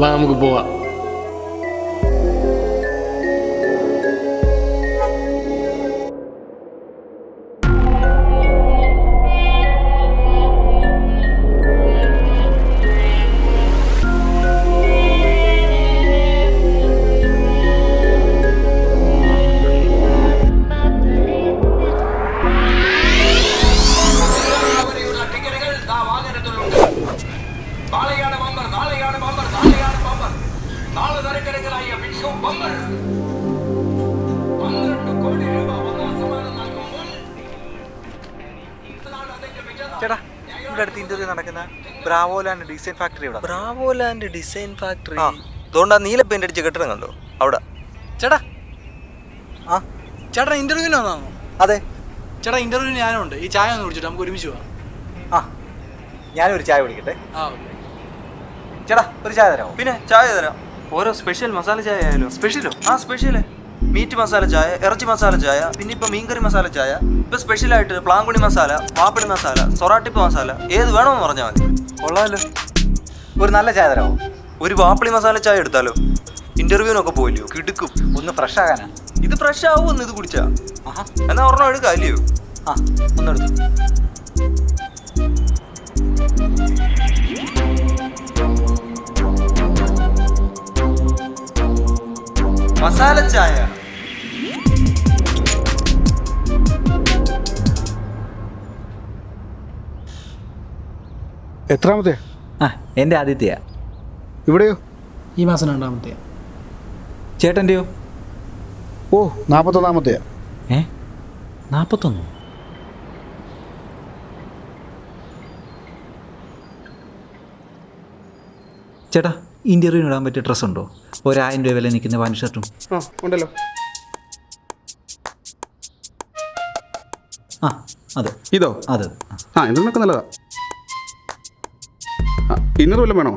വാ നമുക്ക് പോവാം. ചേട്ടാ, ഇവിടെ അടുത്ത് ഇന്റർവ്യൂ നടക്കുന്ന ബ്രാവോലാൻഡ് ഡിസൈൻ ഫാക്ടറി ഇവിടെ. ബ്രാവോലാൻഡ് ഡിസൈൻ ഫാക്ടറി. അതുകൊണ്ടാ നീല പെയിന്റ് അടിച്ച കെട്ടിടം കണ്ടോ അവിടെ. ചേട്ടാ, ആ ചേട്ടാ ഇന്റർവ്യൂവിന് വന്നാണോ? അതെ ചേട്ടാ, ഇന്റർവ്യൂവിന് ഞാനുണ്ട്. ഈ ചായ ഒന്ന് കുടിച്ചിട്ട് നമുക്ക് ഒരുമിച്ച് പോവാം. ആ ഞാനൊരു ചായ കുടിക്കട്ടെ. ആ ചേട്ടാ, ഒരു ചായ തരാമോ? പിന്നെ ചായ തരാം. ഓരോ സ്പെഷ്യൽ മസാല ചായ ആയാലോ? സ്പെഷ്യലോ? ആ സ്പെഷ്യല് മീറ്റ് മസാല ചായ, ഇറച്ചി മസാല ചായ, പിന്നെ ഇപ്പൊ മീൻകറി മസാല ചായ, ഇപ്പൊ സ്പെഷ്യലായിട്ട് പ്ലാങ്കുണി മസാല, മാപ്പിളി മസാല, സൊറാട്ടിപ്പ് മസാല, ഏത് വേണമെന്ന് പറഞ്ഞാൽ മതി. കൊള്ളാമല്ലോ. ഒരു നല്ല ചായ തരാമോ? ഒരു വാപ്പിളി മസാല ചായ എടുത്താലോ? ഇന്റർവ്യൂവിനൊക്കെ പോയില്ലയോ, കിടുക്കും. ഒന്ന് ഫ്രഷ് ആകാനാ. ഇത് ഫ്രഷ് ആവുമെന്ന് ഇത് കുടിച്ചാ. ആഹാ, എന്നാ ഒരെണ്ണം എടുക്കാം അല്ലയോ? ആ ഒന്നെടുത്തു. മസാല ചായ. എത്രാമത്തെ? ആ, എൻ്റെ ആദ്യത്തെയാ. ഇവിടെയോ? ഈ മാസം 2ാമത്തെ. ചേട്ടൻ്റെയോ? ഓ, 41ാമത്തെയാ. 41. ചേട്ടാ, ഇൻ്റർവ്യൂവിന് ഇടാൻ പറ്റിയ ഡ്രസ്സ് ഉണ്ടോ? 1000 രൂപ വില നിൽക്കുന്ന പാൻറ് ഷർട്ടും. ആ ഉണ്ടല്ലോ. ആ അതെ ഇതോ? അതെ. ആ ഇന്നൊക്കെ നല്ലതാ. ഇന്നർ വല്ലതും വേണോ?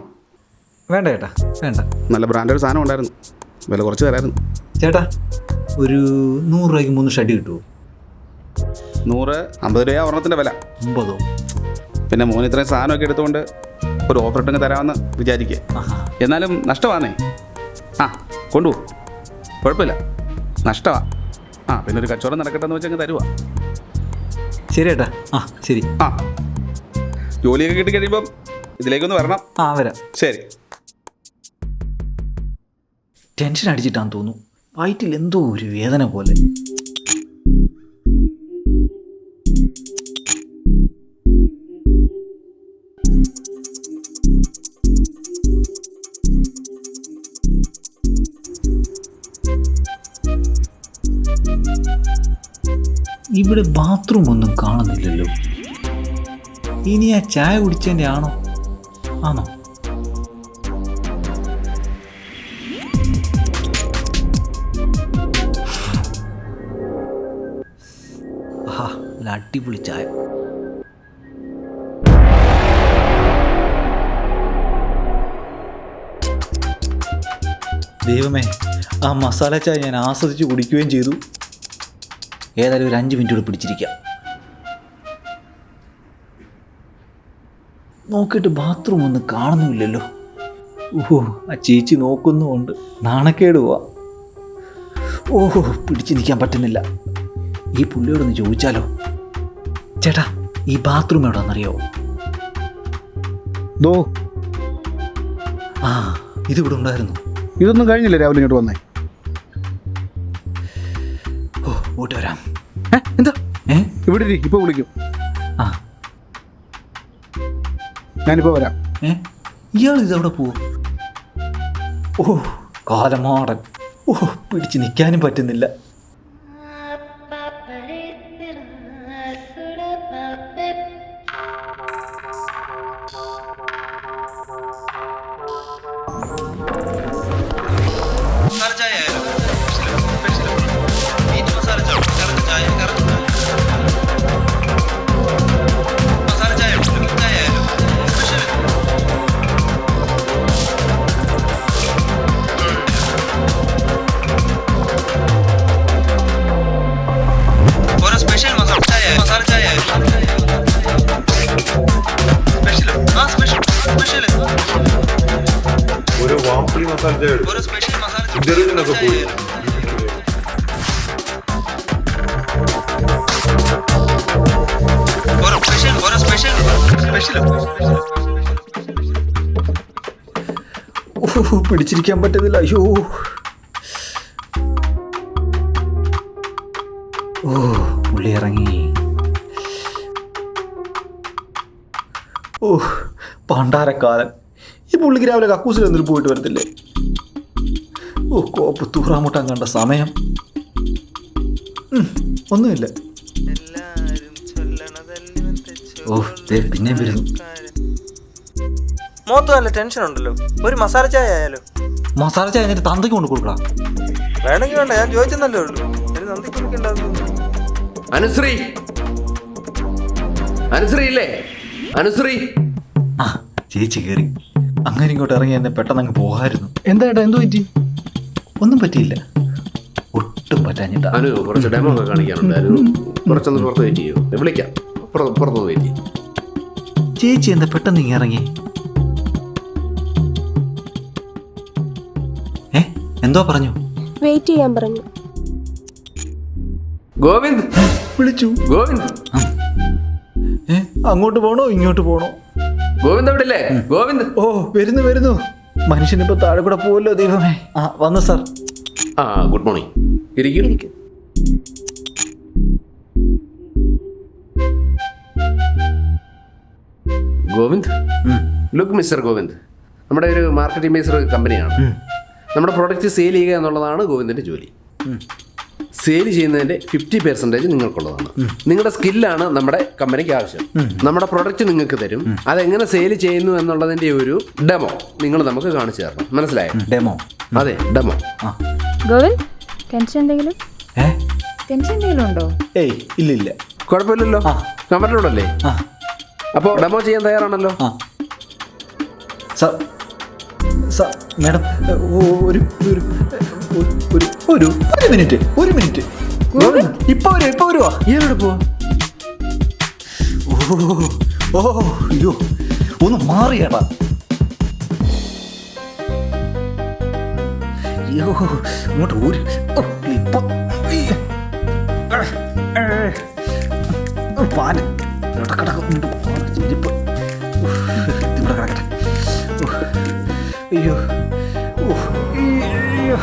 വേണ്ട ചേട്ടാ, വേണ്ട. നല്ല ബ്രാൻഡഡ് സാധനം ഉണ്ടായിരുന്നു, വില കുറച്ച് തരായിരുന്നു. ചേട്ടാ, ഒരു 100 രൂപയ്ക്ക് 3 ഷർട്ട് കിട്ടുമോ? 150 രൂപ ഒരെണ്ണത്തിൻ്റെ വില. 50. പിന്നെ മോന് ഇത്രയും സാധനമൊക്കെ എടുത്തുകൊണ്ട് ഒരു ഓഫർ ഇട്ടങ്ങ് തരാമെന്ന് വിചാരിക്കുക. എന്നാലും നഷ്ടമാണേ. ആ കൊണ്ടുപോകും, കുഴപ്പമില്ല, നഷ്ടമാണ്. ആ പിന്നെ ഒരു കച്ചവടം നടക്കട്ടെ എന്ന് വെച്ചങ്ങ് തരുവാ. ശരി ചേട്ടാ. ആ ശരി. ആ ജോലിയൊക്കെ കിട്ടി കഴിയുമ്പം ഇതിലേക്കൊന്ന് വരണം. ആ വരാം. ശരി. ടെൻഷൻ അടിച്ചിട്ടാന്ന് തോന്നുന്നു, വയറ്റിൽ എന്തോ ഒരു വേദന പോലെ. ഇവിടെ ബാത്റൂം ഒന്നും കാണുന്നില്ലല്ലോ. ഇനി ആ ചായ കുടിച്ചതിൻ്റെ ആണോ? ആണോ? ആഹാ, നല്ല അടിപൊളി ചായ. ദൈവമേ, ആ മസാല ചായ ഞാൻ ആസ്വദിച്ച് കുടിക്കുകയും ചെയ്തു. ഏതായാലും ഒരു 5 മിനിറ്റ് കൂടെ പിടിച്ചിരിക്കാം. നോക്കിയിട്ട് ബാത്റൂം ഒന്നും കാണുന്നുമില്ലല്ലോ. ഓഹോ, ആ ചേച്ചി നോക്കുന്നുമുണ്ട്. നാണക്കേട് പോവാ. ഓഹോ, പിടിച്ചു നിൽക്കാൻ പറ്റുന്നില്ല. ഈ പുള്ളിയോടൊന്ന് ചോദിച്ചാലോ? ചേട്ടാ, ഈ ബാത്റൂം എവിടെയാണെന്നറിയാവോ? ദോ, ആ ഇതിവിടെ ഉണ്ടായിരുന്നു. ഇതൊന്നും കഴിഞ്ഞില്ലേ രാവിലെ ഇങ്ങോട്ട് വന്നേ? ഓ, പോയിട്ട് വരാം. എന്താ ഇവിടെ ഇരി, ഇപ്പോൾ വിളിക്കും. ആ ഞാനിപ്പോൾ വരാം. ഇയാൾ ഇതെവിടെ പോവും? ഓ, കാലമാടൻ. ഓ, പിടിച്ച് നിൽക്കാനും പറ്റുന്നില്ല. മസാല ചായ ആയാലോ? സ്പെഷ്യൽ മീറ്റ് മസാല ചായ, ഇറച്ചി ചായ, ഇറച്ചി ചായ. മസാല ചായ, മീറ്റ് ചായ ആയാലോ? സ്പെഷ്യൽ. മസാല ചായ എടുക്കും. ഒരു സ്പെഷ്യൽ മസാല ഇന്റർവ്യൂവിനൊക്കെ പോയി. ഒരു സ്പെഷ്യൽ ഓ പിടിച്ചിരിക്കാൻ പറ്റുന്നില്ല. അയ്യോ ഓ പുള്ളി ഇറങ്ങി. ഓ പണ്ടാരക്കാലൻ. ഈ പുള്ളിക്ക് രാവിലെ കക്കൂസിൽ എന്നിട്ട് പോയിട്ട് വരത്തില്ലേ? ഓ കോപ്പ് തൂറാമുട്ടാൻ കണ്ട സമയം. ഒന്നുമില്ല. ഓ പിന്നെ വരുന്നു. മൊത്തം നല്ല ടെൻഷൻ ഉണ്ടല്ലോ. ഒരു മസാല ചായ ആയാലോ? മസാല ചായ എന്നിട്ട് തന്തയ്ക്ക് കൊണ്ട് കൊടുക്കണം. വേണമെങ്കിൽ വേണ്ട, ഞാൻ ചോദിച്ചെന്നല്ലേ ഉള്ളൂ. ഒരു തന്തയ്ക്ക് കൊടുക്കണ്ടാകുന്നു. അനുശ്രീ, അനുശ്രീ ഇല്ലേ? അനുശ്രീ. ആ ചേച്ചി കയറി. അങ്ങനെ ഇങ്ങോട്ട് ഇറങ്ങി എന്നെ പെട്ടെന്ന് അങ്ങ് പോകാമായിരുന്നു. എന്താ ഏട്ടാ, എന്ത് പറ്റി? ഒന്നും പറ്റിയില്ല, ഒട്ടും പറ്റാഞ്ഞിട്ടാ. അനു കുറച്ച് ഡെമോ ഒക്കെ കാണിക്കാനുണ്ട്. അനു കുറച്ചൊന്ന് പുറത്ത് വെയിറ്റ് ചെയ്യൂ. വിളിക്കാം, പുറത്തൊന്ന് വെയിറ്റ് ചെയ്യും. ചേച്ചി എന്താ പെട്ടെന്ന് ഇങ്ങനെ ഇറങ്ങി? എന്തോ പറഞ്ഞു? വെയിറ്റ് ചെയ്യാൻ പറഞ്ഞു. ഗോവിന്ദ് വിളിച്ചു. ഗോവിന്ദ് അങ്ങോട്ട് പോണോ ഇങ്ങോട്ട് പോണോ? ഗോവിന്ദ് അവിടെ ഇല്ലേ? ഗോവിന്ദ്. ഓ വരുന്നു വരുന്നു. മനുഷ്യനിപ്പോ താഴെ കൂടെ പോവല്ലോ ദൈവമേ. ആ വന്നു സാർ. ആ ഗുഡ് മോർണിംഗ്. ഇരിക്കും. ഗോവിന്ദ്, ലുക്ക് മിസ്റ്റർ ഗോവിന്ദ്, നമ്മുടെ ഒരു മാർക്കറ്റിംഗ് ബേസ്ഡ് കമ്പനിയാണ്. നമ്മുടെ പ്രോഡക്റ്റ് സെയിൽ ചെയ്യുക എന്നുള്ളതാണ് ഗോവിന്ദിൻ്റെ ജോലി. സെയിൽ ചെയ്യുന്നതിൻ്റെ 50% നിങ്ങൾക്കുള്ളതാണ്. നിങ്ങളുടെ സ്കില്ലാണ് നമ്മുടെ കമ്പനിക്ക് ആവശ്യം. നമ്മുടെ പ്രൊഡക്റ്റ് നിങ്ങൾക്ക് തരും. അതെങ്ങനെ സെയിൽ ചെയ്യുന്നു എന്നുള്ളതിൻ്റെ ഒരു ഡെമോ നിങ്ങൾ നമുക്ക് കാണിച്ചു തരണം. മനസ്സിലായോ? ഡെമോ? അതെ, ഡെമോ. ഗോവിന്ദ്, ടെൻഷൻ എന്തെങ്കിലും ഉണ്ടോ? ഏയ് ഇല്ലില്ല. കുഴപ്പമില്ലല്ലോ, കംഫർട്ടബിൾ അല്ലേ? അപ്പോൾ ഡെമോ ചെയ്യാൻ തയ്യാറാണല്ലോ? മാഡം ഒരു മിനിറ്റ്. ഇപ്പൊ വരുവാ. ഏവിടെ പോവാ? ഓ അയ്യോ ഒന്ന് മാറിയേട്ടാ. അയ്യോ ഇങ്ങോട്ട് ഒരു ഇപ്പൊ പാല് ചെരിപ്പ് ഇവിടെ കിടക്കട്ടെ. അയ്യോ അയ്യോ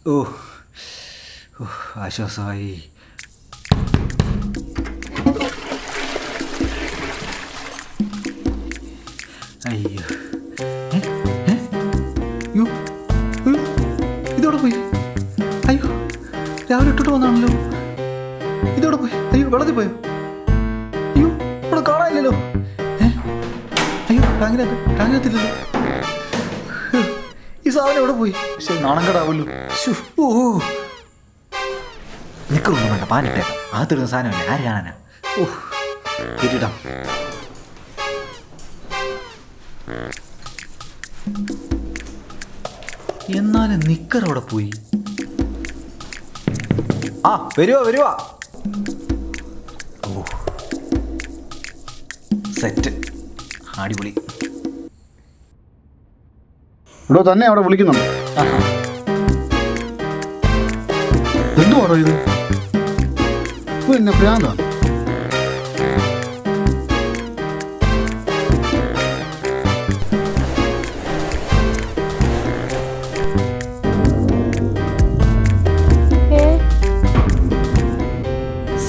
ഓ ആശ്വാസമായി. അയ്യോ ഇതോടെ പോയി. അയ്യോ രാവിലെ ഇട്ടിട്ട് വന്നാണല്ലോ. ഇതോടെ പോയി. അയ്യോ വെള്ളത്തിൽ പോയോ? അയ്യോ ഇവിടെ കാണാനില്ലല്ലോ. അയ്യോ ടാങ്കിനകത്തില്ലല്ലോ. ഈ സാധനം എവിടെ പോയി? പക്ഷെ നാണം കടാവല്ലോ. ഓ നിൽക്കൊന്നും വേണ്ട, പാലിട്ടേക്കാം. അകത്തിടുന്ന സാധനമല്ലേ, ആര് കാണാനാ? ഓ കിരീടം. എന്നാലും നിക്കർ അവിടെ പോയി. ആ വരുവാ. ഓ സെറ്റ്, അടിപൊളി. ഇവിടെ തന്നെ അവിടെ വിളിക്കുന്നുണ്ട്. എന്തുവാടോ ഇത്? പിന്നെ ഭ്രാന്താണ്.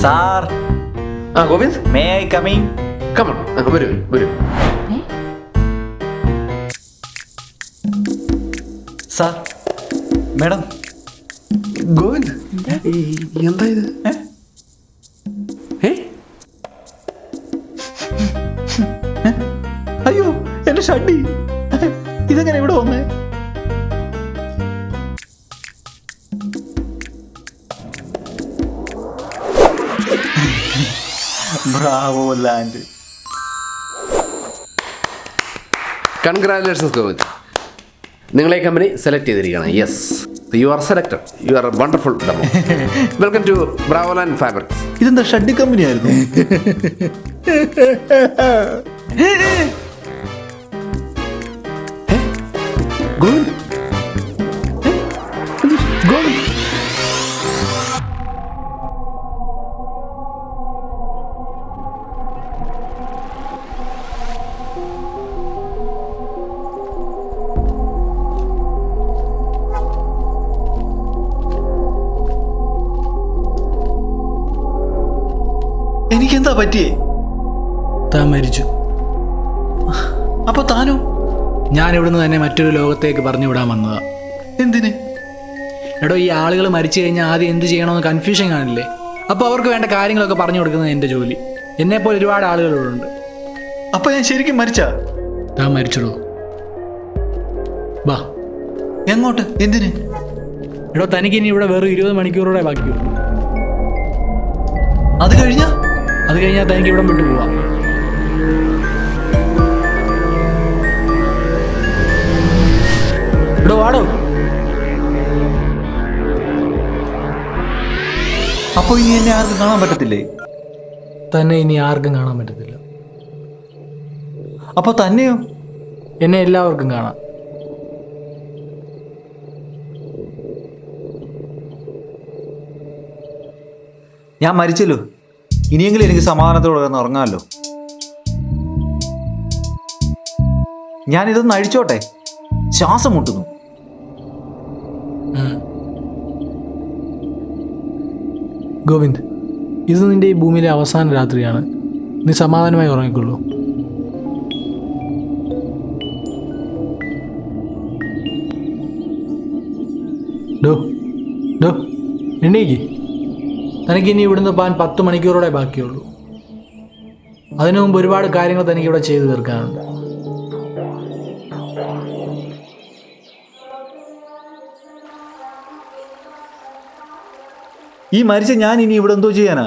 സാർ. ആ Govind, may I come in? Come on, വരൂ. Sir madam. ഗോവിന്ദ് എന്താ ഇത്? അയ്യോ എന്റെ ഷഡ്ഡി ഇതെങ്ങനെ ഇവിടെ വന്നേ? Bravo land. കൺഗ്രാജുലേഷൻസ് ഗോവിന്ദ്, നിങ്ങളെ കമ്പനി സെലക്ട് ചെയ്തിരിക്കുകയാണ്. Yes. You are selected. You are wonderful demo. Welcome to Bravoland fabrics. ഇതെന്താ ഷഡ്ഡി കമ്പനി ആയിരുന്നു? ഗോവിന്ദ്, ഗോവിന്ദ്, എനിക്കെന്താ പറ്റിയേ? താൻ മരിച്ചു. അപ്പൊ താനോ? ഞാൻ ഇവിടുന്ന് തന്നെ മറ്റൊരു ലോകത്തേക്ക് പറഞ്ഞു വിടാൻ വന്നതാ. എന്തിന്? എടോ, ഈ ആളുകൾ മരിച്ചു കഴിഞ്ഞാൽ ആദ്യം എന്ത് ചെയ്യണമെന്ന് കൺഫ്യൂഷൻ കാണില്ലേ? അപ്പോൾ അവർക്ക് വേണ്ട കാര്യങ്ങളൊക്കെ പറഞ്ഞു കൊടുക്കുന്നത് എൻ്റെ ജോലി. എന്നെപ്പോലെ ഒരുപാട് ആളുകളുണ്ട്. അപ്പൊ ഞാൻ ശരിക്കും മരിച്ചാ? താൻ മരിച്ചടോ. വാ. എങ്ങോട്ട്? എന്തിന്? എടോ, തനിക്ക് ഇനി ഇവിടെ വെറും 20 മണിക്കൂറോടെ ബാക്കിയുള്ളൂ. അത് കഴിഞ്ഞാൽ തനിക്ക് ഇവിടെ വിട്ടു പോവാം. എടോ, വാടോ. അപ്പൊ ഇനി എന്നെ ആർക്കും കാണാൻ പറ്റത്തില്ലേ? തന്നെ ഇനി ആർക്കും കാണാൻ പറ്റത്തില്ല. അപ്പൊ തന്നെയോ? എന്നെ എല്ലാവർക്കും കാണാം. ഞാൻ മരിച്ചല്ലോ, ഇനിയെങ്കിലും എനിക്ക് സമാധാനത്തോടെ കിടന്ന് ഉറങ്ങാമല്ലോ. ഞാനിതൊന്ന് അഴിച്ചോട്ടെ, ശ്വാസം മുട്ടുന്നു. ഗോവിന്ദ്, ഇത് നിന്റെ ഈ ഭൂമിയിലെ അവസാന രാത്രിയാണ്. നീ സമാധാനമായി ഉറങ്ങിക്കൊള്ളൂ. എണ്ണീക്ക്. തനിക്ക് ഇനി ഇവിടുന്ന് പോകാൻ 10 മണിക്കൂറോടെ ബാക്കിയുള്ളൂ. അതിനു മുമ്പ് ഒരുപാട് കാര്യങ്ങൾ തനിക്ക് ഇവിടെ ചെയ്തു തീർക്കാനുണ്ട്. ഈ മരിച്ച ഞാൻ ഇനി ഇവിടെ എന്തോ ചെയ്യാനാ?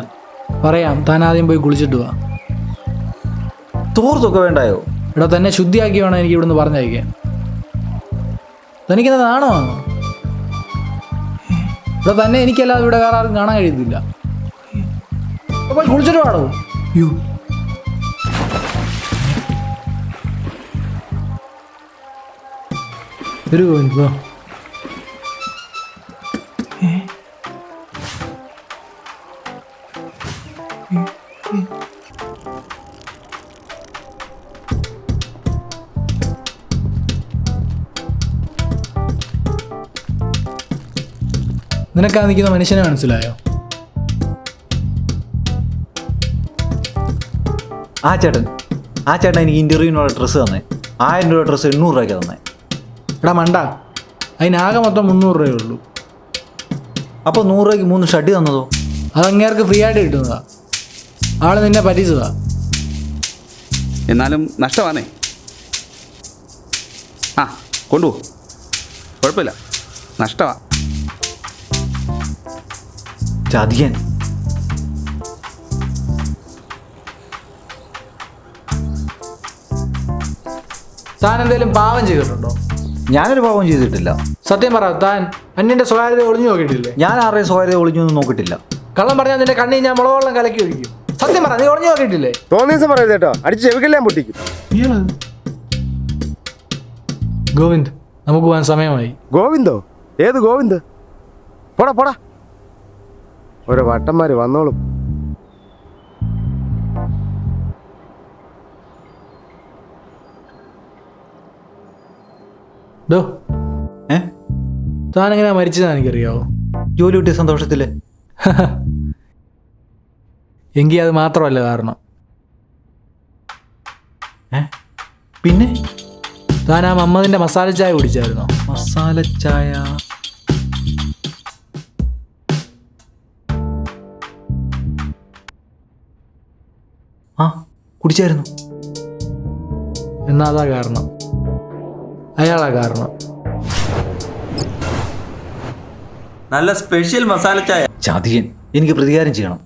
പറയാം, താൻ ആദ്യം പോയി കുളിച്ചിട്ട് വാ. തോർത്തൊക്കെ വേണ്ടായോ? ഇവിടെ തന്നെ ശുദ്ധിയാക്കി വേണം എനിക്ക് ഇവിടുന്ന് പറഞ്ഞയക്കാൻ. തനിക്കെന്താ നാണോ? ഇവിടെ തന്നെ എനിക്കല്ലാതെ ഇവിടെ വേറെ ആരും കാണാൻ കഴിയത്തില്ല. പോയി കുളിച്ചിട്ട് പാടോ. ഒരു പോ. നിനക്കാ നിൽക്കുന്ന മനുഷ്യനെ മനസ്സിലായോ? ആ ചേട്ടൻ എനിക്ക് ഇന്റർവ്യൂവിനുള്ള ഡ്രസ്സ് തന്നെ. 1000 രൂപ ഡ്രസ്സ് 800 രൂപയ്ക്ക് തന്നെ. എടാ മണ്ട, അതിനാകെ മൊത്തം 300 രൂപയേ ഉള്ളൂ. അപ്പോൾ 100 രൂപയ്ക്ക് 3 ഷഡ്ഡി തന്നതോ? അത് അങ്ങേർക്ക് ഫ്രീ ആയിട്ട് കിട്ടുന്നതാ. ആള് നിന്നെ പറ്റിച്ചതാ. എന്നാലും നഷ്ടമാണേ. ആ, കൊണ്ടുപോ, കുഴപ്പമില്ല, നഷ്ടമാ. ചതിയൻ. താൻ എന്തെങ്കിലും പാവം ചെയ്തിട്ടുണ്ടോ? ഞാനൊരു പാവം ചെയ്തിട്ടില്ല. സത്യം പറ, താൻ അന്യന്റെ സ്വകാര്യത ഒളിഞ്ഞു നോക്കിയിട്ടില്ലേ? ഞാൻ ആരുടെയും സ്വകാര്യത ഒളിഞ്ഞൊന്നും നോക്കിയിട്ടില്ല. കള്ളം പറഞ്ഞാൽ നിന്റെ കണ്ണിൽ ഞാൻ മുളകെള്ളം കലക്കി ഒഴിക്കും. സത്യം പറ, നീ ഒളിഞ്ഞു നോക്കിയിട്ടില്ലേ? തോന്നിയ പറയുന്നത് കേട്ടോ, അടിച്ച് ചെവിക്കെല്ലാം പൊട്ടിക്കും. ഗോവിന്ദ്, നമുക്ക് പോകാൻ സമയമായി. ഗോവിന്ദോ? ഏത് ഗോവിന്ദ്? പോടാ പോടാ, ഓരോ വട്ടന്മാര് വന്നോളും. താൻ എങ്ങനെയാ മരിച്ചതെന്ന് എനിക്കറിയാവോ? ജോലി കിട്ടിയ സന്തോഷത്തില്. എങ്കിൽ അത് മാത്രമല്ല കാരണം. പിന്നെ താൻ ആ മമ്മദിന്റെ മസാല ചായ കുടിച്ചായിരുന്നോ? മസാല ചായ? ആ, കുടിച്ചായിരുന്നു. എന്നാ അതാ കാരണം. അയാളാ കാരണം. നല്ല സ്പെഷ്യൽ മസാല ചായ. ചതിയൻ. എനിക്ക് പ്രതികാരം ചെയ്യണം.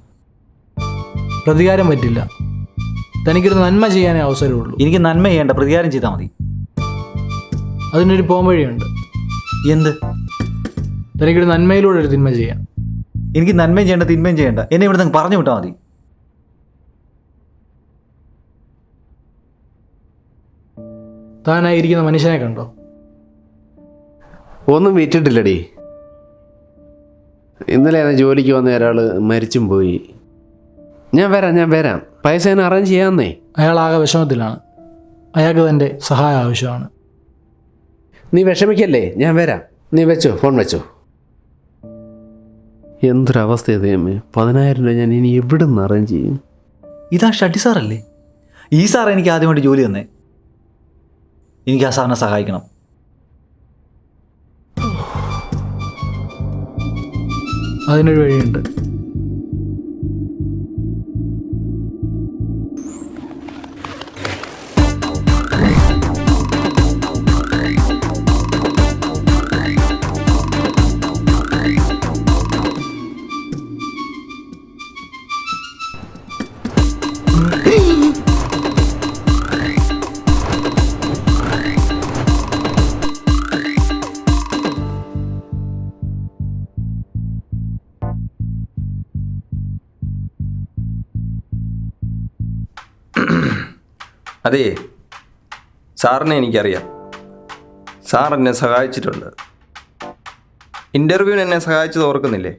പ്രതികാരം പറ്റില്ല. തനിക്കൊരു നന്മ ചെയ്യാനേ അവസരമുള്ളൂ. എനിക്ക് നന്മ ചെയ്യേണ്ട, പ്രതികാരം ചെയ്താൽ മതി. അതിനൊരു പോംവഴിയുണ്ട്. എന്ത്? തനിക്കൊരു നന്മയിലൂടെ ഒരു തിന്മ ചെയ്യാം. എനിക്ക് നന്മയും ചെയ്യേണ്ട തിന്മയും ചെയ്യേണ്ട, എന്നെ ഇവിടെ നിന്ന് പറഞ്ഞു വിട്ടാൽ മതി. താനായിരിക്കുന്ന മനുഷ്യനെ കണ്ടോ? ഒന്നും വിറ്റിട്ടില്ലടി. ഇന്നലെ ജോലിക്ക് വന്ന ഒരാൾ മരിച്ചും പോയി. ഞാൻ വരാം. പൈസ ഞാൻ അറേഞ്ച് ചെയ്യാമെന്നേ. അയാളാകെ വിഷമത്തിലാണ്. അയാൾക്ക് തൻ്റെ സഹായം ആവശ്യമാണ്. നീ വിഷമിക്കല്ലേ, ഞാൻ വരാം. നീ വെച്ചോ, ഫോൺ വെച്ചോ. എന്തൊരവസ്ഥ ദൈവമേ, 10,000 രൂപ ഞാൻ ഇനി എവിടെ നിന്ന് അറേഞ്ച് ചെയ്യും? ഇതാ ഷഡ്ഡി സാറല്ലേ? ഈ സാർ എനിക്ക് ആദ്യമായിട്ട് ജോലി തന്നേ. എനിക്ക് ആ സാറിനെ സഹായിക്കണം. അതിനൊരു വഴിയുണ്ട്. അതേ, സാറിനെ എനിക്കറിയാം. സാർ എന്നെ സഹായിച്ചിട്ടുണ്ട്. ഇൻ്റർവ്യൂവിന് എന്നെ സഹായിച്ചത് ഓർക്കുന്നില്ലേ?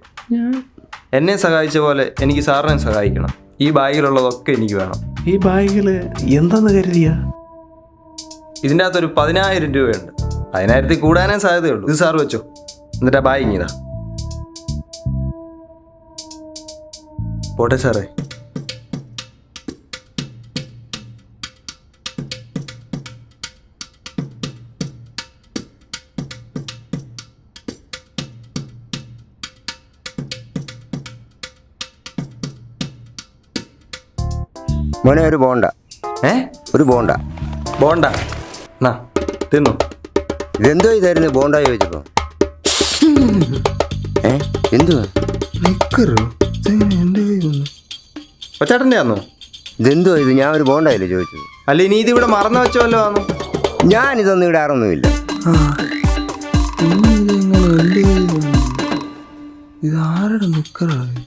എന്നെ സഹായിച്ച പോലെ എനിക്ക് സാറിനെ സഹായിക്കണം. ഈ ബാഗിലുള്ളതൊക്കെ എനിക്ക് വേണം. ഈ ബാഗിൽ എന്താന്ന് കരുതിയ? ഇതിൻ്റെ അകത്തൊരു 10,000 രൂപയുണ്ട്. 10,000 കൂടാനേ സാധ്യതയുള്ളൂ. ഇത് സാർ വെച്ചോ. എന്നിട്ട് ആ ബാഗ് ഇതാ. പോട്ടെ സാറേ. മോനെ ഒരു ബോണ്ട. ഒരു ബോണ്ട. ബോണ്ട എന്നാ തിന്നു. ഇതെന്തോ ഇതായിരുന്നു ബോണ്ട ചോദിച്ചപ്പോ? എന്തുവാ? ഒച്ചേട്ടൻ്റെ ആന്നോ? ഇതെന്തോ ഇത്? ഞാൻ ഒരു ബോണ്ടയല്ലേ ചോദിച്ചത്. അല്ല, ഇനി ഇത് ഇവിടെ മറന്നു വെച്ചോല്ലോ ആന്നോ? ഞാനിതൊന്നും ഇവിടെ ആറൊന്നുമില്ല. ഇതാരുടെ നിക്കറാണ്?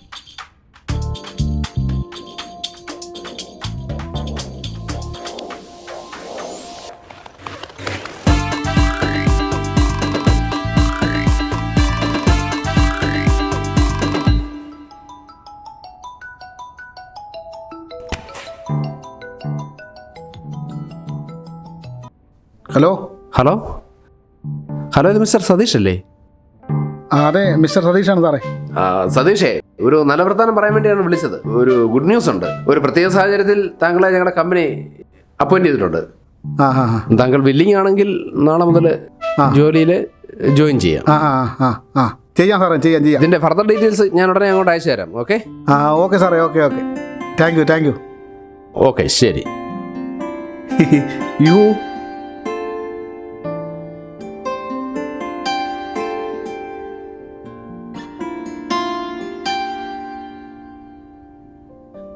ഹലോ ഇത് മിസ്റ്റർ സതീഷ് അല്ലേ? അതെ, മിസ്റ്റർ സതീഷാണ് സാറേ. സതീഷേ, ഒരു നല്ല വർത്താനം പറയാൻ വേണ്ടിയാണ് വിളിച്ചത്. ഒരു ഗുഡ് ന്യൂസ് ഉണ്ട്. ഒരു പ്രത്യേക സാഹചര്യത്തിൽ താങ്കളെ ഞങ്ങളുടെ കമ്പനി അപ്പോയിന്റ് ചെയ്തിട്ടുണ്ട്. താങ്കൾ വില്ലിങ് ആണെങ്കിൽ നാളെ മുതൽ ജോലിയിൽ ജോയിൻ ചെയ്യാം. ചെയ്യാം സാറേ, ചെയ്യാം. ഇതിന്റെ ഫർദർ ഡീറ്റെയിൽസ് ഞാൻ ഉടനെ അങ്ങോട്ട് അയച്ചു തരാം. ഓക്കെ? ഓക്കെ സാറേ, ഓക്കെ. Thank you. ഓക്കെ, ശരി. യു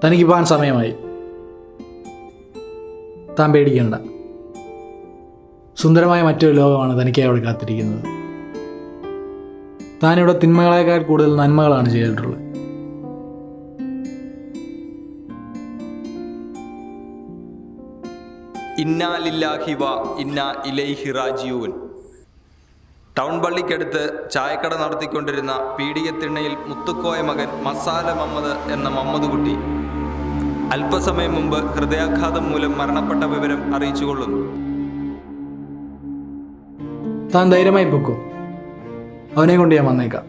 തനിക്ക് പോകാൻ സമയമായി. താൻ പേടിക്കണ്ട. സുന്ദരമായ മറ്റൊരു ലോകമാണ് തനിക്കായി അവിടെ കാത്തിരിക്കുന്നത്. താനിവിടെ തിന്മകളേക്കാൾ കൂടുതൽ നന്മകളാണ് ചെയ്തിട്ടുള്ളത്. ഇന്നാ ലില്ലാഹി വ ഇന്നാ ഇലൈഹി റാജിഊൻ. ടൗൺ പള്ളിക്കടുത്ത് ചായക്കട നടത്തിക്കൊണ്ടിരുന്ന പീഡികത്തിണ്ണയിൽ മുത്തുക്കോയ മകൻ മസാല മമ്മദ് എന്ന മമ്മദ് കുട്ടി അല്പസമയം മുമ്പ് ഹൃദയാഘാതം മൂലം മരണപ്പെട്ട വിവരം അറിയിച്ചുകൊള്ളുന്നു. താൻ ധൈര്യമായി പൊക്കോ. അവനെ കൊണ്ട് ഞാൻ വന്നേക്കാം.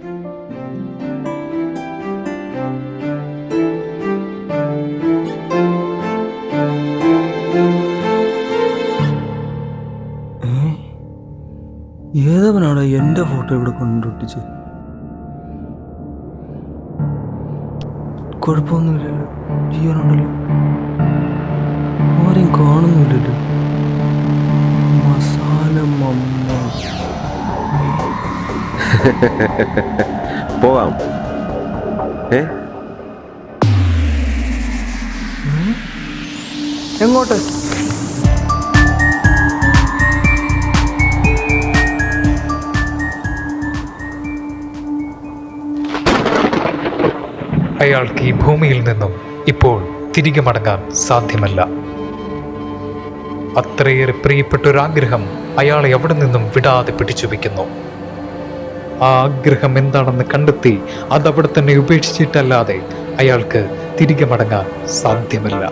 ഏതവനാണ് എൻ്റെ ഫോട്ടോ ഇവിടെ കൊണ്ടൊട്ടിച്ച്? കുഴപ്പമൊന്നുമില്ലല്ലോ, ജീവനുണ്ടല്ലോ, ആരെയും കാണുന്നില്ലല്ലോ. മസാല മമ്മ പോവാം. എങ്ങോട്ട്? അയാൾക്ക് ഈ ഭൂമിയിൽ നിന്നും ഇപ്പോൾ തിരികെ മടങ്ങാൻ സാധ്യമല്ല. അത്രയേറെ പ്രിയപ്പെട്ട ഒരു ആഗ്രഹം അയാളെ അവിടെ നിന്നും വിടാതെ പിടിച്ചു വയ്ക്കുന്നു. ആ ആഗ്രഹം എന്താണെന്ന് കണ്ടെത്തി അതവിടെ തന്നെ ഉപേക്ഷിച്ചിട്ടല്ലാതെ അയാൾക്ക് തിരികെ മടങ്ങാൻ സാധ്യമല്ല.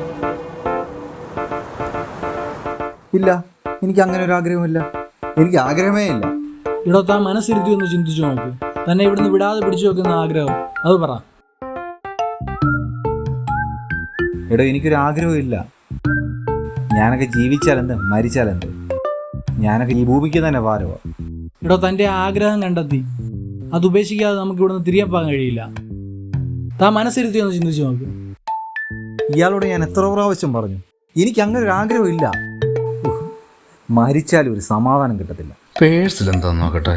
ഇല്ല, എനിക്ക് അങ്ങനെ ഒരു ആഗ്രഹമില്ല. എനിക്ക് ആഗ്രഹമേ ഇല്ല. ഇവിടെ താൻ മനസ്സിരുത്തി ഒന്ന് ചിന്തിച്ചു നോക്ക്. തന്നെ ഇവിടുന്ന് വിടാതെ പിടിച്ചു വെക്കുന്ന ആഗ്രഹം അത് പറ. എടോ, എനിക്കൊരു ആഗ്രഹമില്ല. ഞാനൊക്കെ ജീവിച്ചാലെന്ത്, മരിച്ചാലെന്ത്, ഞാനൊക്കെ ഈ ഭൂമിക്ക് തന്നെ ഭാരവാ. ഇവിടെ തൻ്റെ ആഗ്രഹം കണ്ടെത്തി അത് ഉപേക്ഷിക്കാതെ നമുക്ക് ഇവിടുന്ന് തിരികെ പോകാൻ കഴിയില്ല. താൻ മനസ്സിരുത്തി ഒന്ന് ചിന്തിച്ചു നോക്ക്. ഇയാളോട് ഞാൻ എത്ര പ്രാവശ്യം പറഞ്ഞു, എനിക്ക് അങ്ങനെ ഒരു ആഗ്രഹമില്ല. മരിച്ചാലും ഒരു സമാധാനം കിട്ടത്തില്ല. പേഴ്സിൽ എന്താ നോക്കട്ടെ.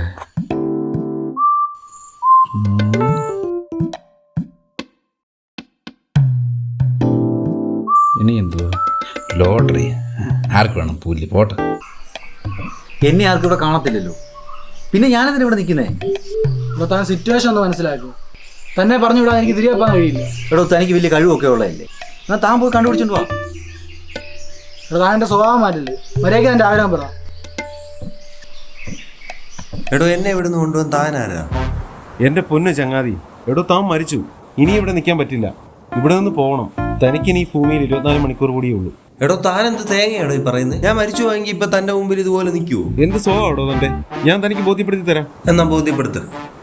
ഇനി എന്തുവാ? ലോട്ടറി. ആർക്ക് വേണം? പുല്ല് പോട്ടെ. എന്നെ ആർക്കും ഇവിടെ കാണത്തില്ലല്ലോ, പിന്നെ ഞാനെന്തിനാ ഇവിടെ നിൽക്കുന്നേ? ഇവിടെ താൻ സിറ്റുവേഷൻ ഒന്ന് മനസ്സിലാക്കും. തന്നെ പറഞ്ഞു വിടാൻ എനിക്ക് തിരികെ പോകാൻ കഴിയില്ല. എടോ, തനിക്ക് വലിയ കഴിവൊക്കെ ഉള്ളതല്ലേ, എന്നാൽ താൻ പോയി കണ്ടുപിടിച്ചോണ്ട് വാ. ഇവിടെ താൻ എൻ്റെ സ്വഭാവം മാറ്റില്ലേ, മര്യാദയ്ക്ക് എൻ്റെ ആഗ്രഹം പറ. എടോ, എന്നെ ഇവിടുന്ന് കൊണ്ടുപോകാൻ താനാരാ? എൻ്റെ പൊന്ന് ചങ്ങാതി, എടോ താൻ മരിച്ചു, ഇനി ഇവിടെ നിൽക്കാൻ പറ്റില്ല. ഇവിടെ നിന്ന് പോകണം. തനിക്കിനി ഈ ഭൂമിയിൽ 24 മണിക്കൂർ കൂടിയേ ഉള്ളൂ. എടോ, താനെന്ത് തേങ്ങയാടോ ഈ പറയുന്നത്? ഞാൻ മരിച്ചു പോയെങ്കിൽ ഇപ്പൊ തന്റെ മുമ്പിൽ ഇതുപോലെ നിൽക്കുവോ? എന്ത് സ്വഭാവടോ തൻ്റെ? ഞാൻ തനിക്ക് ബോധ്യപ്പെടുത്തി തരാം. എന്നാ ബോധ്യപ്പെടുത്ത.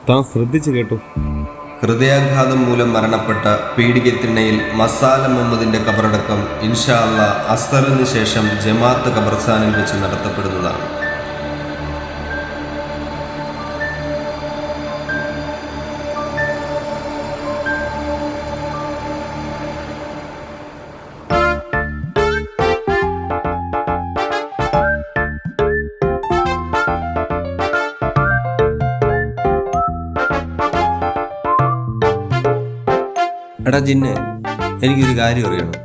താൻ ശ്രദ്ധിച്ചു കേട്ടോ. ഹൃദയാഘാതം മൂലം മരണപ്പെട്ട പീഡികത്തിണ്ണയിൽ മസാല മുഹമ്മദിന്റെ ഖബറടക്കം ഇൻഷാ അല്ലാഹ് അസ്തറിന് ശേഷം ജമാഅത്ത് ഖബർസ്ഥാനിൽ വെച്ച് നടത്തപ്പെടുന്നതാണ്. എടാ ജിന്നെ, എനിക്കൊരു കാര്യം അറിയണം.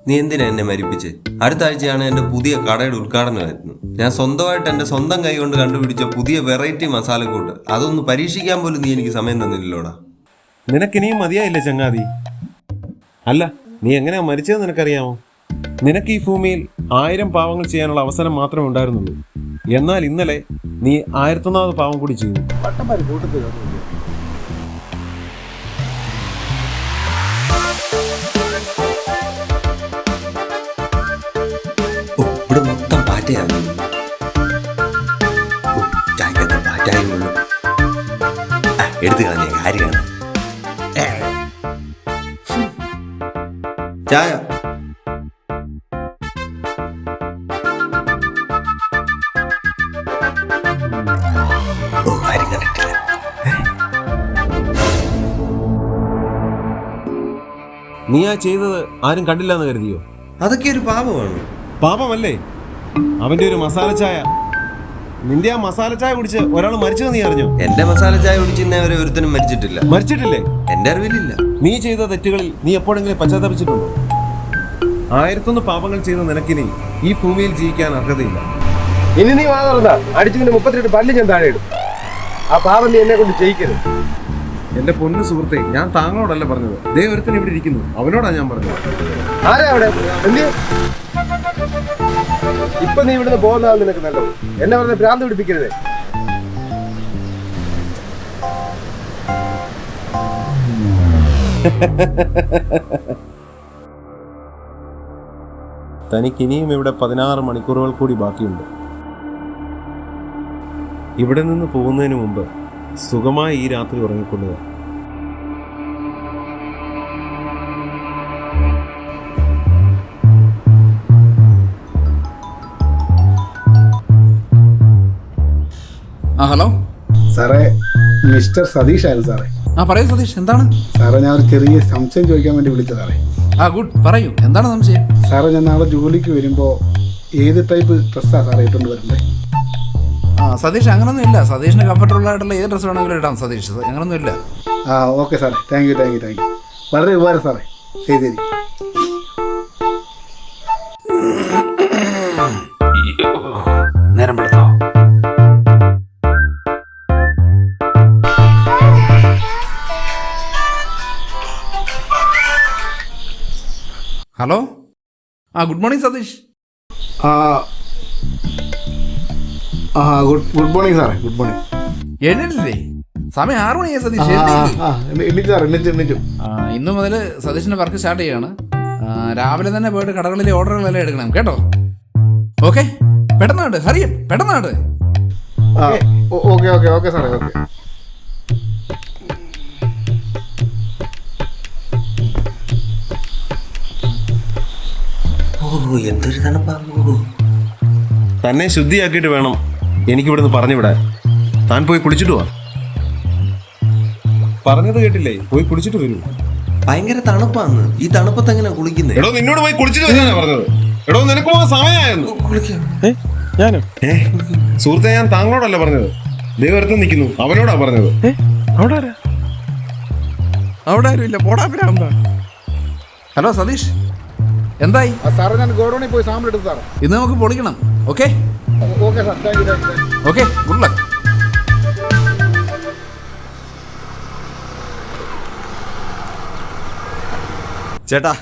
നീ എന്തിനാ എന്നെ മരിപ്പിച്ച്? അടുത്ത ആഴ്ചയാണ് എൻ്റെ പുതിയ കടയുടെ ഉദ്ഘാടനമായിരുന്നു. ഞാൻ സ്വന്തമായിട്ട് എൻ്റെ സ്വന്തം കൈ കൊണ്ട് കണ്ടുപിടിച്ച പുതിയ വെറൈറ്റി മസാലക്കൂട്ട്, അതൊന്ന് പരീക്ഷിക്കാൻ പോലും നീ എനിക്ക് സമയം തന്നില്ലല്ലോടാ. നിനക്കിനിയും മതിയായില്ലേ ചങ്ങാതി? അല്ല, നീ എങ്ങനെയാ മരിച്ചതെന്ന് നിനക്കറിയാമോ? നിനക്ക് ഈ ഭൂമിയിൽ 1000 പാവങ്ങൾ ചെയ്യാനുള്ള അവസരം മാത്രമേ ഉണ്ടായിരുന്നുള്ളൂ. എന്നാൽ ഇന്നലെ നീ 1001ാമത് പാവം കൂടി ചെയ്തു. ഇവിടെ മൊത്തം പാറ്റയാണ്. പാറ്റായുള്ളൂ. എടുത്തു കളഞ്ഞ കാര്യമാണ്. ചായ ആരും കണ്ടിട്ടില്ല. നീ ആ ചെയ്തത് ആരും കണ്ടില്ല എന്ന് കരുതിയോ? അതൊക്കെ ഒരു പാപമാണ്. പാപമല്ലേ? അവന്റെ ഒരു മസാല ചായ, നിന്റെ ആ മസാല ചായ കുടിച്ച് ഒരാൾ മരിച്ചത് നീ അറിഞ്ഞോ? എന്റെ മസാല ചായ കുടിച്ചിരുന്നവരെ ഒരുത്തനും മരിച്ചിട്ടില്ല. മരിച്ചിട്ടില്ലേ? എന്റെ അറിവിലില്ല. നീ ചെയ്ത തെറ്റുകളിൽ നീ എപ്പോഴെങ്കിലും പശ്ചാത്തപിച്ചിട്ടുണ്ടോ? 1001 പാപങ്ങൾ ചെയ്ത നിനക്കിനി ഈ ഭൂമിയിൽ ജീവിക്കാൻ അർഹതയില്ല. ഇനി നീ വാ തുറന്നാ അടിച്ചതിന് 32 പല്ല് ഞാൻ താഴെ ഇടും. ആ പാപം നീ എന്നെ കൊണ്ട് ചെയ്യിക്കരുത്. എന്റെ പൊന്നു സുഹൃത്തെ, ഞാൻ താങ്കളോടല്ല പറഞ്ഞത്. ദേ ഒരുത്തൻ ഇവിടെ ഇരിക്കുന്നു, അവനോടാ ഞാൻ പറഞ്ഞത്. ആരാ അവിടെ? എന്ത്? ഇപ്പൊ നീ ഇവിടുന്ന് പോകുന്നതാണ് നിനക്ക് നല്ലത്. എന്നെ പറഞ്ഞ ഭ്രാന്ത് പിടിപ്പിക്കരുത്. തനിക്കിനിയും ഇവിടെ 16 മണിക്കൂറുകൾ കൂടി ബാക്കിയുണ്ട്. ഇവിടെ നിന്ന് പോകുന്നതിന് മുമ്പ് സുഖമായി ഈ രാത്രി ഉറങ്ങിക്കൊള്ളുക. ഹലോ സാറേ, മിസ്റ്റർ സതീഷ് ആയിരുന്നു സാറേ. പറയൂ സതീഷ്, എന്താണ്? സാറേ, ഞാൻ ഒരു ചെറിയ സംശയം ചോദിക്കാൻ വേണ്ടി വിളിച്ചത് സാറേ. ഗുഡ്, പറയൂ, എന്താണ് സംശയം? സാറേ, ഞാൻ നാളെ ജോലിക്ക് വരുമ്പോൾ ഏത് ടൈപ്പ് ഡ്രസ്സാണ് സാറേ ഇട്ടുകൊണ്ട് വരണ്ടേ? സതീഷ്, അങ്ങനൊന്നും ഇല്ല. സതീഷിന് കംഫർട്ടബിൾ ആയിട്ടുള്ള ഏത് ഡ്രസ്സ് വേണമെങ്കിലും ഇടാം സതീഷ്, അങ്ങനൊന്നും ഇല്ല. ഓക്കെ സാറേ, താങ്ക് യു. വളരെ ഉപകാരം സാറേ. ശരി. നേരം പെടുത്തോ? Hello, good morning Satish. Good morning സാറേ. Good morning. എഴുന്നില്ലേ? സമയം 6 മണിയായി സതീഷ്. എണ്ണിച്ചു സാർ, എണ്ണിച്ചു. ഇന്നു മുതൽ സതീഷിന്റെ വർക്ക് സ്റ്റാർട്ട് ചെയ്യാണ്. രാവിലെ തന്നെ പോയിട്ട് കടകളിലെ ഓർഡറുകളെല്ലാം എടുക്കണം കേട്ടോ. ഓക്കെ, പെട്ടെന്നാണ്ട്, ഹരിയം, പെട്ടെന്നാണ്ട്. ഓക്കെ സാറേ, ഓക്കെ. എന്തൊരു തണുപ്പാകുമോ. തന്നെ ശുദ്ധിയാക്കിയിട്ട് വേണം എനിക്കിവിടുന്ന് പറഞ്ഞു വിടാൻ. താൻ പോയി കുളിച്ചിട്ട് വാ. പറഞ്ഞത് കേട്ടില്ലേ? പോയി കുളിച്ചിട്ട് വരൂ. ഭയങ്കര തണുപ്പാന്ന്. ഈ തണുപ്പത്ത് എങ്ങനെ കുളിക്കുന്നത്? എടോ, നിന്നോട് പോയി കുളിച്ചിട്ട് വരാനാ പറഞ്ഞത്. എടോ, നിനക്ക് പോകാൻ സമയമായിരുന്നു. ഞാനോ? സുഹൃത്തെ, ഞാൻ താങ്കളോടല്ല പറഞ്ഞത്. ദൈവരത്ത് നിൽക്കുന്നു, അവനോടാ പറഞ്ഞത്. അവിടെ ആരും ഇല്ല, പോടാ. ഹലോ സതീഷ്, എന്തായി? സാറേ, ഞാൻ ഗോഡൌണിൽ പോയി സാമ്പിൾ എടുത്തു സാറേ. ഇന്ന് നമുക്ക് പൊളിക്കണം. Okay okay sir, thank you. Okay, good luck. ചേട്ടാ,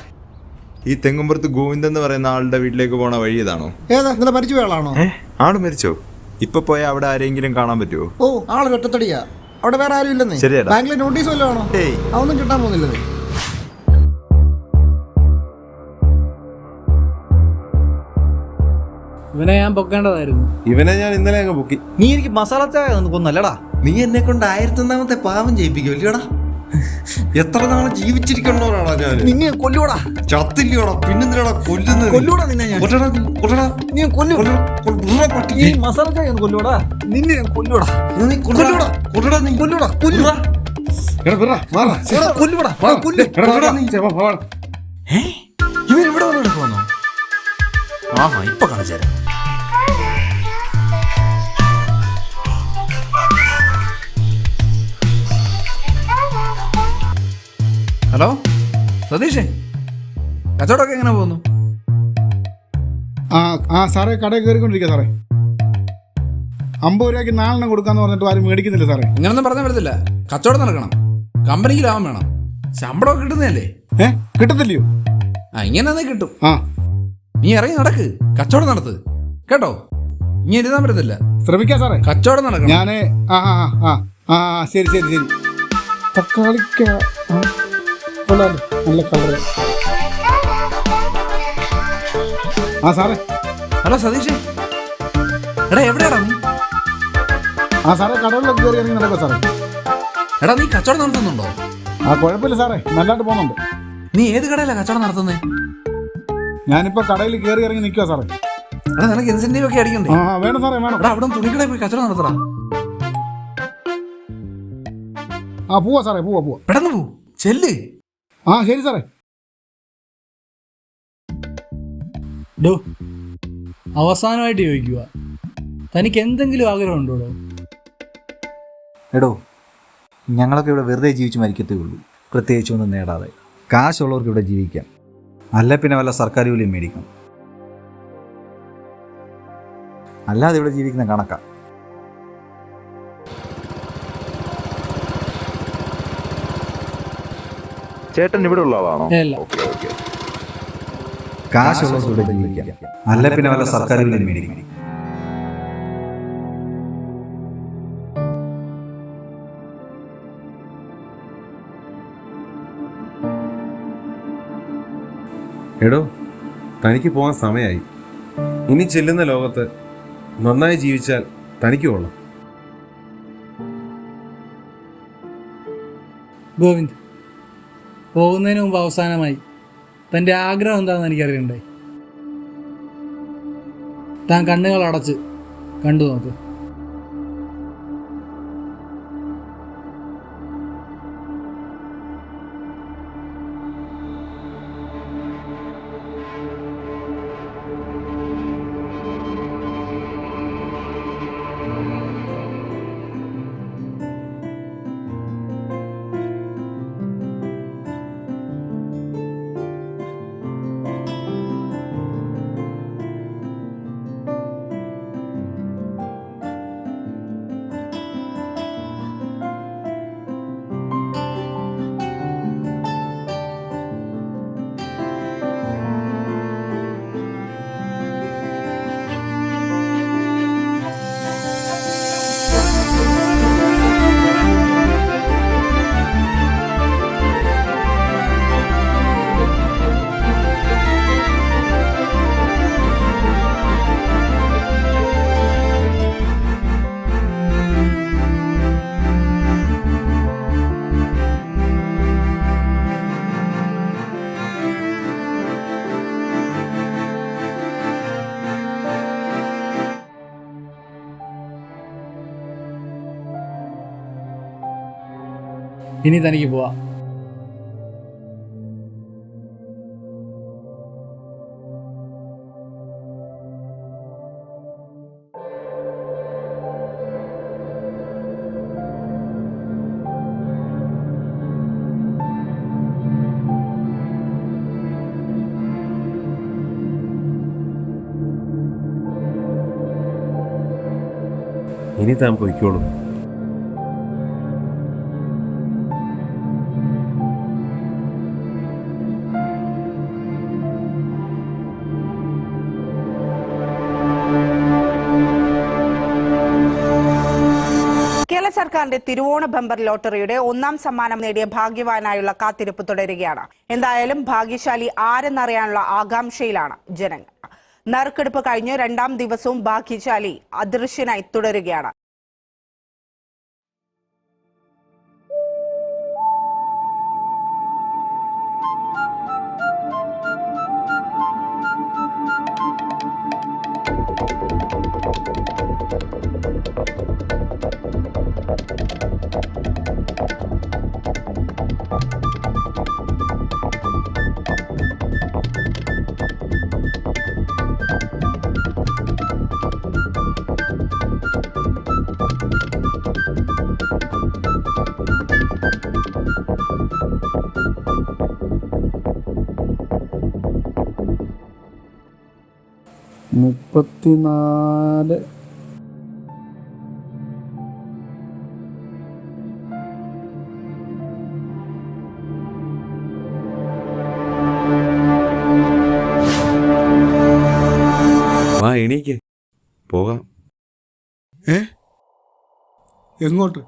ഈ തെങ്ങുംപുറത്ത് ഗോവിന്ദൻ എന്ന് പറയുന്ന ആളുടെ വീട്ടിലേക്ക് പോണ വഴി ഇതാണോ? ഏതാ, നിങ്ങളെ മരിച്ചു പോയ ആളാണോ? ആള് മരിച്ചോ? ഇപ്പൊ പോയ അവിടെ ആരെങ്കിലും കാണാൻ പറ്റുമോ? ആള് ഒറ്റത്തടിയാ. അവിടെ വേറെ ആരും ഇല്ലെന്നേ. ശരിയാടാ. ബാങ്കിലെ നോട്ടീസ് വല്ലതും ആണോ? അതൊന്നും കിട്ടാൻ പോകുന്നില്ലെന്നേ. ഇവനെ ഞാൻ പൊക്കേണ്ടതായിരുന്നു. ഇവനെ ഞാൻ ഇന്നലെ അങ്ങ് പൊക്കി. നീ എനിക്ക് മസാല ചായ കൊന്നല്ലടാ. നീ എന്നെ കൊണ്ട് 1001 പാവം ചെയ്യിപ്പിക്കുമല്ലോടാ. എത്ര നാളെ ജീവിച്ചിരിക്കണോടാ ഞാൻ. നിന്നെ കൊല്ലൂടാ. ചത്തില്ലോടാ, പിന്നെന്തിനാടാ കൊല്ലുന്നത്? കൊല്ലൂടാ നിന്നെ ഞാൻ. നീ കൊല്ലൂ. നീ മസാല ചായ കൊല്ലൂടാ. നിന്നെ ഞാൻ കൊല്ലൂടാ. കൊല്ലൂടാ. കൊല്ലൂടാ. നീ കൊല്ലൂടാ. കൊല്ലൂടാ. കൊല്ലൂടാ. ഇവൻ ഇവിടെ വന്ന് എടുക്കുവാന്നോ? ഇപ്പൊ കാണിച്ചുതരാം. ഹലോ സതീഷേ, കച്ചവടമൊക്കെ എങ്ങനെ പോകുന്നു? സാറേ, കടയിൽ കയറിക്കൊണ്ടിരിക്കുക സാറേ. 50 രൂപയ്ക്ക് 4 കൊടുക്കാന്ന് പറഞ്ഞിട്ട് ആരും മേടിക്കുന്നില്ല സാറേ. ഇങ്ങനൊന്നും പറഞ്ഞാൽ പറ്റത്തില്ല. കച്ചവടം നടക്കണം, കമ്പനിക്ക് ലാഭം വേണം. ശമ്പളമൊക്കെ കിട്ടുന്നതല്ലേ? കിട്ടത്തില്ലയോ? ഇങ്ങനെ കിട്ടും. നീ ഇറങ്ങി നടക്ക്, കച്ചവടം നടത്ത് കേട്ടോ. ഇനി ഇരുന്നാൻ പറ്റത്തില്ല. ശ്രമിക്കാം സാറേ, കച്ചവടം നടക്കണം. ഞാന് ശരി. തക്കാളിക്ക നല്ല കളറ്. സാറേ. ഹലോ സതീഷേ, എടാ എവിടെയാടാ നീ? സാറേ, കടകളിലൊക്കെ കയറി ഇറങ്ങി നടക്കുക സാറേ. എടാ, നീ കച്ചവടം നടത്തുന്നുണ്ടോ? കുഴപ്പമില്ല സാറേ, നല്ലതായിട്ട് പോകുന്നുണ്ട്. നീ ഏത് കടയിലാ കച്ചവടം നടത്തുന്നേ? ഞാനിപ്പോ കടയിൽ കയറി ഇറങ്ങി നിൽക്കുക സാറേ. എടാ, നിനക്ക് ഇൻസെന്റീവ് ഒക്കെ അടിക്കണ്ടേ? വേണം സാറേ, വേണം. എടാ, അവിടെ തുണിക്കടയിൽ പോയി കച്ചവടം നടത്തടാ. പോവാ സാറേ, പോവാ. പെട്ടെന്ന് പോ, ചെല്ല്. ശരി സാറേ. അവസാനമായിട്ട് ചോദിക്കുക, തനിക്ക് എന്തെങ്കിലും ആഗ്രഹമുണ്ടോ? എടോ, ഞങ്ങളൊക്കെ ഇവിടെ വെറുതെ ജീവിച്ച് മരിക്കത്തേ ഉള്ളൂ, പ്രത്യേകിച്ച് ഒന്നും നേടാതെ. കാശുള്ളവർക്ക് ഇവിടെ ജീവിക്കാം, അല്ല പിന്നെ വല്ല സർക്കാർ ജോലിയും മേടിക്കണം. അല്ലാതെ ഇവിടെ ജീവിക്കുന്ന കണക്കാ. ചേട്ടൻ ഇവിടെ ഉള്ള ആളാണോ? കാശുള്ളവർക്ക് ഇവിടെ ജീവിക്കാം, അല്ല പിന്നെ വല്ല സർക്കാർ ജോലിയും മേടിക്കണം. എടോ, തനിക്ക് പോകാൻ സമയമായി. ഇനി ചെല്ലുന്ന ലോകത്ത് നന്നായി ജീവിച്ചാൽ തനിക്ക് കൊള്ളാം. ഗോവിന്ദ്, പോകുന്നതിന് മുമ്പ് അവസാനമായി തൻ്റെ ആഗ്രഹം എന്താണെന്ന് എനിക്കറിയണ്ടേ? താൻ കണ്ണുകൾ അടച്ച് കണ്ടു നോക്ക്. ഇനി തനിക്ക് പോവാം. ഇനി താൻ പൊയ്ക്കോളും. കേരള സർക്കാരിന്റെ തിരുവോണ ബമ്പർ ലോട്ടറിയുടെ 1ാം സമ്മാനം നേടിയ ഭാഗ്യവാനായുള്ള കാത്തിരിപ്പ് തുടരുകയാണ്. എന്തായാലും ഭാഗ്യശാലി ആരെന്നറിയാനുള്ള ആകാംക്ഷയിലാണ് ജനങ്ങൾ. നറുക്കെടുപ്പ് കഴിഞ്ഞ് 2ാം ദിവസവും ഭാഗ്യശാലി അദൃശ്യനായി തുടരുകയാണ്. മുപ്പത്തിനാല് വാ എണീക്ക്, പോകാം. എങ്ങോട്ട്?